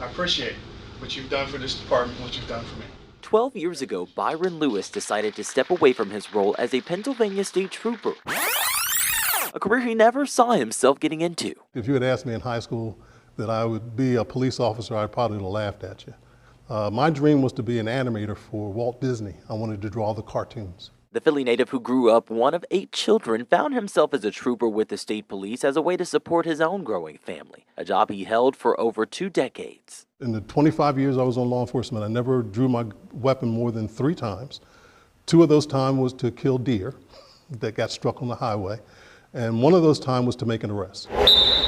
I appreciate what you've done for this department, what you've done for me. 12 years ago, Byron Lewis decided to step away from his role as a Pennsylvania state trooper, a career he never saw himself getting into. If you had asked me in high school that I would be a police officer, I probably would have laughed at you. My dream was to be an animator for Walt Disney. I wanted to draw the cartoons. The Philly native, who grew up one of 8 children, found himself as a trooper with the state police as a way to support his own growing family, a job he held for over 2 decades. In the 25 years I was on law enforcement, I never drew my weapon more than 3 times. 2 of those times was to kill deer that got struck on the highway, and 1 of those times was to make an arrest.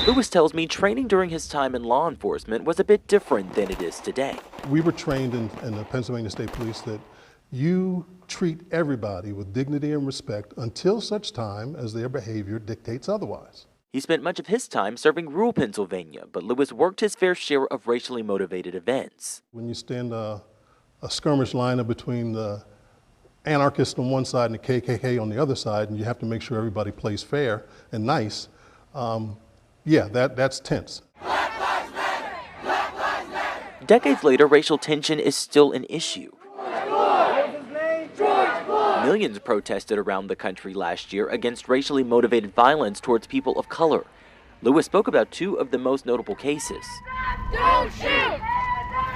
Lewis tells me training during his time in law enforcement was a bit different than it is today. We were trained in the Pennsylvania State Police that you treat everybody with dignity and respect until such time as their behavior dictates otherwise. He spent much of his time serving rural Pennsylvania, but Lewis worked his fair share of racially motivated events. When you stand a skirmish lineup between the anarchists on one side and the KKK on the other side, and you have to make sure everybody plays fair and nice, yeah, that's tense. Black Lives Matter! Black Lives Matter! Decades later, racial tension is still an issue. Millions protested around the country last year against racially motivated violence towards people of color. Lewis spoke about 2 of the most notable cases. Don't shoot!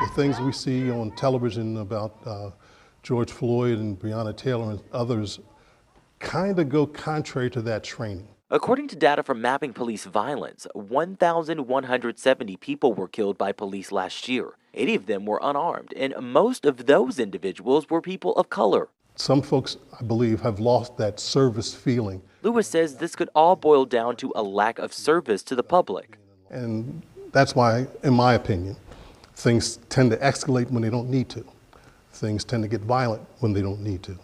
The things we see on television about George Floyd and Breonna Taylor and others kind of go contrary to that training. According to data from Mapping Police Violence, 1,170 people were killed by police last year. 80 of them were unarmed, and most of those individuals were people of color. Some folks, I believe, have lost that service feeling. Lewis says this could all boil down to a lack of service to the public. And that's why, in my opinion, things tend to escalate when they don't need to. Things tend to get violent when they don't need to.